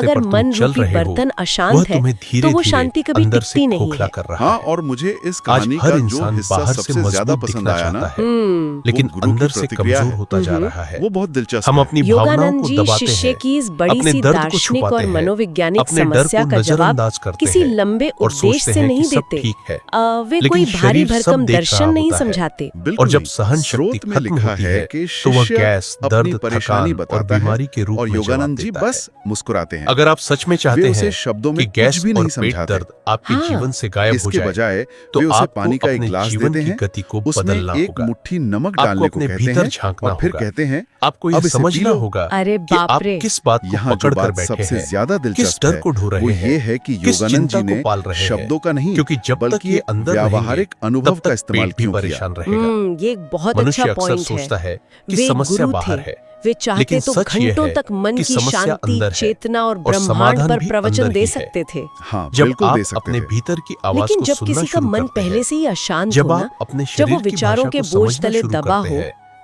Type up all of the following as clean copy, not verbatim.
रास्ते अगर पर तुम मन चल रूपी रहे हो बर्तन वह अशांत है तुम्हें तो वो धीरे-धीरे शांति कभी अंदर टिकती से नहीं खोखला है। कर रहा हाँ, है। और मुझे इस आज कहानी हर का जो इंसान हिस्सा बाहर से सबसे ज्यादा मजबूत पसंद दिखना आया ना, चाहता है, लेकिन वो गुरु की अंदर से प्रतिक्रिया कमजोर है। होता जा रहा है। वो बहुत दिलचस्प हम है। अपनी भावनाओं योगानंद को जी दबाते शिष्य हैं, की इस बड़ी अपने सी दर्द को दार्शनिक छुपाते और हैं, मनोवैज्ञानिक अपने डर समस्या को का जवाब नजरअंदाज करते किसी हैं लंबे और उपदेश सोचते से हैं नहीं कि सब देते। ठीक है। वे लेकिन कोई भारी शरीर सब भरकम देख दर्शन रहा नहीं होता है। समझाते। बिल्कुल और जब नहीं। सहन शक्ति स्रोत में खत्म लिखा होती है है कि तो वह शिष्य गैस, अपनी दर्द, परेशानी थकान और बताता है बीमारी के रूप और में जवाब योगानंद जी देता है। बस मुस्कुराते हैं। अगर आप सच में चाहते वे उसे हैं शब्दों में कि गैस कुछ भी और नहीं पेट समझाते। दर्द आपके हाँ, जीवन से गायब हो इसके जाए बजाय तो वे उसे आपको पानी का एक अपने गिलास जीवन देते की हैं, गति को उसमें बदलना एक होगा। मुट्ठी नमक आपको डालने को अपने कहते भीतर हैं झांकना और फिर होगा। कहते हैं आपको यह अब इसे पी समझना लो। होगा अरे कि बाप आप रे। किस बात को यहाँ जो पकड़ कर बात बैठे सबसे हैं, ज्यादा किस दिलचस्प डर है को ढो रहे वो हैं, ये है कि किस योगानंद चिंता जी को ने पाल रहे हैं, शब्दों का नहीं क्योंकि जब तक बल्कि ये एक अंदर व्यावहारिक रहेंगे, अनुभव तब का तक इस्तेमाल पेट भी क्यों किया। परेशान रहेगा। ये एक बहुत मनुष्य अच्छा अक्सर पॉइंट सोचता है कि वे समस्या गुरु बाहर थे। है, वे चाहते लेकिन तो सच ये घंटों है तक मन कि की समस्या शांति, अंदर है चेतना और और ब्रह्मांड समाधान पर भी प्रवचन अंदर दे ही है। सकते थे। हाँ, जब बिल्कुल आप दे सकते अपने थे। भीतर की आवाज लेकिन को जब सुनना किसी का शुरू मन करते पहले हैं, से ही अशांत जब हो ना, आप अपने जब वो शरीर की विचारों भाषा के को बोझ समझना तले शुरू दबा करते हो, हैं,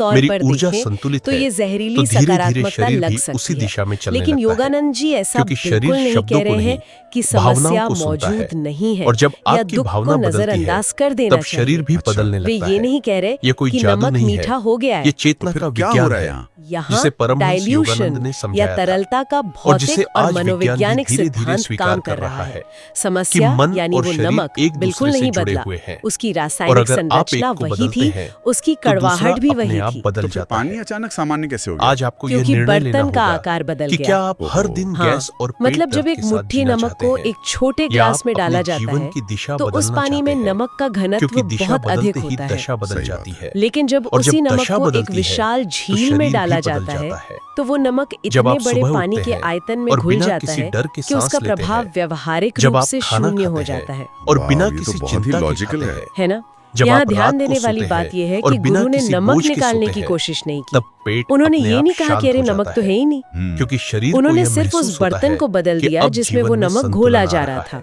तौर मेरी पर ऊर्जा देखें संतुलित तो है, ये जहरीली तो धीरे-धीरे सकारात्मकता शरीर लग भी सकती उसी है। दिशा में चलने लेकिन लगता है। योगानंद जी ऐसा क्योंकि बिल्कुल शरीर नहीं शब्दों कह को रहे हैं नहीं, कि भावनाओं समस्या को सुनता है। मौजूद नहीं है और जब या आपकी दुख भावना को बदलती है, नजरअंदाज कर देना तब शरीर भी अच्छा। बदलने वे लगता ये है। नहीं कह रहे ये कोई कि जादू नमक नहीं मीठा है, हो गया है। ये चेतना फिर का क्या हो विज्ञान रहा है है, यहाँ? यहाँ जिसे परमहंस डाइल्यूशन योगानंद ने समझाया या था, तरलता का और जिसे भौतिक और आज विज्ञान भी मनोवैज्ञानिक धीरे-धीरे सिद्धांत स्वीकार काम कर कर रहा है। कि समस्या मन यानी और वो शरीर नमक एक बिल्कुल दूसरे से नहीं जुड़े बदला, हुए हैं। उसकी और रासायनिक अगर आप एक संरचना को वही बदलते थी, हैं, उसकी तो दूसरा कड़वाहट भी अपने वही आप थी। बदल तो फिर जाता पानी है। अचानक सामान्य कैसे हो गया? आज आपको ये क्योंकि निर्णय लेना बर्तन का होगा आकार बदल कि गया। क्या आप हर दिन हाँ, गैस और पेट मतलब जब दर्द एक के साथ मुट्ठी जीना नमक चाहते को हैं, एक छोटे या ग्लास आप में अपने डाला जाता जीवन है की दिशा तो उस बदलना पानी में चाहते हैं, नमक का घनत्व क्योंकि दिशा बहुत अधिक बदलते ही होता है। दशा बदल सही जाती बात है। लेकिन जब और उसी जब नमक दशा को एक बदलती है, विशाल तो झील शरीर में भी डाला बदल जाता है जाता है। तो वो नमक जब इतने आप बड़े सुबह पानी उठते के हैं आयतन में और घुल बिना जाता किसी है डर के कि उसका सांस लेते प्रभाव हैं, व्यवहारिक जब रूप आप से खाना शून्य हो खाते जाता है। और वाह, बिना ये तो किसी बहुत चिंता ही के लॉजिकल खाते है। हैं, है ना? जब यहाँ आप ध्यान रात देने को वाली सोते बात हैं यह है और कि बिना गुरु ने किसी नमक बोझ के निकालने सोते की हैं, कोशिश नहीं की। तब पेट उन्होंने अपने ये आप नहीं कहा शांत कि अरे हो नमक जाता तो है ही नहीं। क्योंकि शरीर को उन्होंने यह सिर्फ उस महसूस होता बर्तन है को बदल कि दिया अब जिसमें वो जीवन में नमक संतुलन घोला आ जा रहा रहा है। था।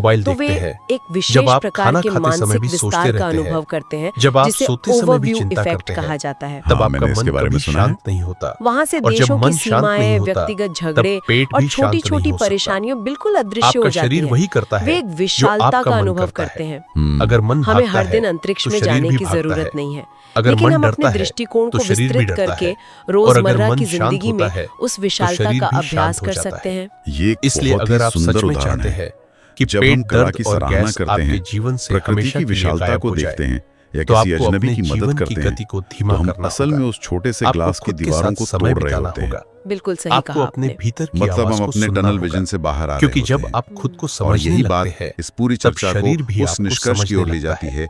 मोबाइल तो वे देखते हैं, एक विशेष जब आप प्रकार खाना के खाते समय मानसिक भी सोचते विस्तार का रहते हैं, अनुभव करते हैं, जब आप जिसे सोते समय भी ओवरव्यू चिंता इफेक्ट करते हैं, कहा जाता है। तब हाँ, आपका मैंने इसके मन बारे में कभी सुना है। शांत नहीं होता। वहां से और जब देशों मन की शांत नहीं सीमाएं, होता, व्यक्तिगत तब झगड़े पेट और भी शांत नहीं छोटी-छोटी हो सकता। परेशानियां बिल्कुल अदृश्य आपका हो जाती शरीर हैं। वही करता वे है एक जो विशालता आपका का मन अनुभव करता करते है। हैं। अगर मन हमें भागता हर दिन है, अंतरिक्ष तो में शरीर जाने भी की भागता जरूरत है। नहीं है, अगर लेकिन मन हम डरता अपने है, दृष्टिकोण तो को शरीर भी विस्तृत डरता करके है। और अगर रोजमर्रा मन की शांत जिंदगी होता में है, उस तो विशालता शरीर का भी अभ्यास शांत हो कर जाता सकते है। हैं। ये एक इसलिए बहुत ही अगर आप सुंदर सच में उदाहरण चाहते है। हैं कि जब हम पेट कला दर्द की और सराहना गैस करते आपके हैं, जीवन से प्रकृति हमेशा की के लिए विशालता गायब को हो जाए, देखते हैं या तो किसी आपको अजनबी अपने की मदद जीवन की करते हैं, गति को तो धीमा हम करना असल होगा। में उस छोटे से आपको ग्लास की खुद के दीवारों साथ को समय तोड़ रहे बिताना होते हैं। होगा। बिल्कुल सही आपको कहा अपने आपने। भीतर की मतलब आवाज हम को अपने सुनना टनल होगा। विजन से बाहर आ रहे क्योंकि होते जब हैं। आप खुद को और समझने यही लगते बात हैं, इस पूरी तब चर्चा शरीर को भी उस आपको निष्कर्ष की समझने ओर ले लगता जाती है। है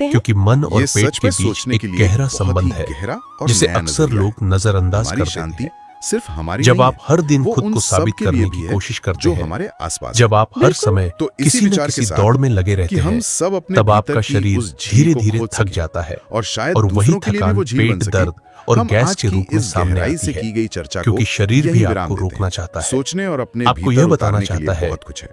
सकते हैं? क्योंकि मन और ये पेट सच के में बीच सोचने एक के लिए गहरा बहुत संबंध ही है गहरा और जिसे नया अक्सर नजरिया लोग नजरअंदाज कर हमारी देते शांति हैं। सिर्फ हमारी जब नहीं आप हर दिन वो खुद उन को सब साबित के करने लिए की भी है कोशिश करते जो हैं, हमारे आसपास जब आप हर बिल्कुल। समय तो इसी किसी न विचार के किसी साथ दौड़ में लगे कि रहते हम हैं, सब अपने तब भीतर आपका की शरीर उस झील धीरे को धीरे खोद थक सकें जाता है और शायद और वही दूसरों के लिए भी थकान वो झील बन पेट सके। दर्द और हम गैस आज के की रूप में इस सामने गहराई आती से है की गई चर्चा क्योंकि को शरीर यहीं भी विराम आपको देते रोकना हैं। चाहता है। सोचने और अपने आपको भीतर यह बताना उतारने के लिए चाहता है बहुत कुछ है।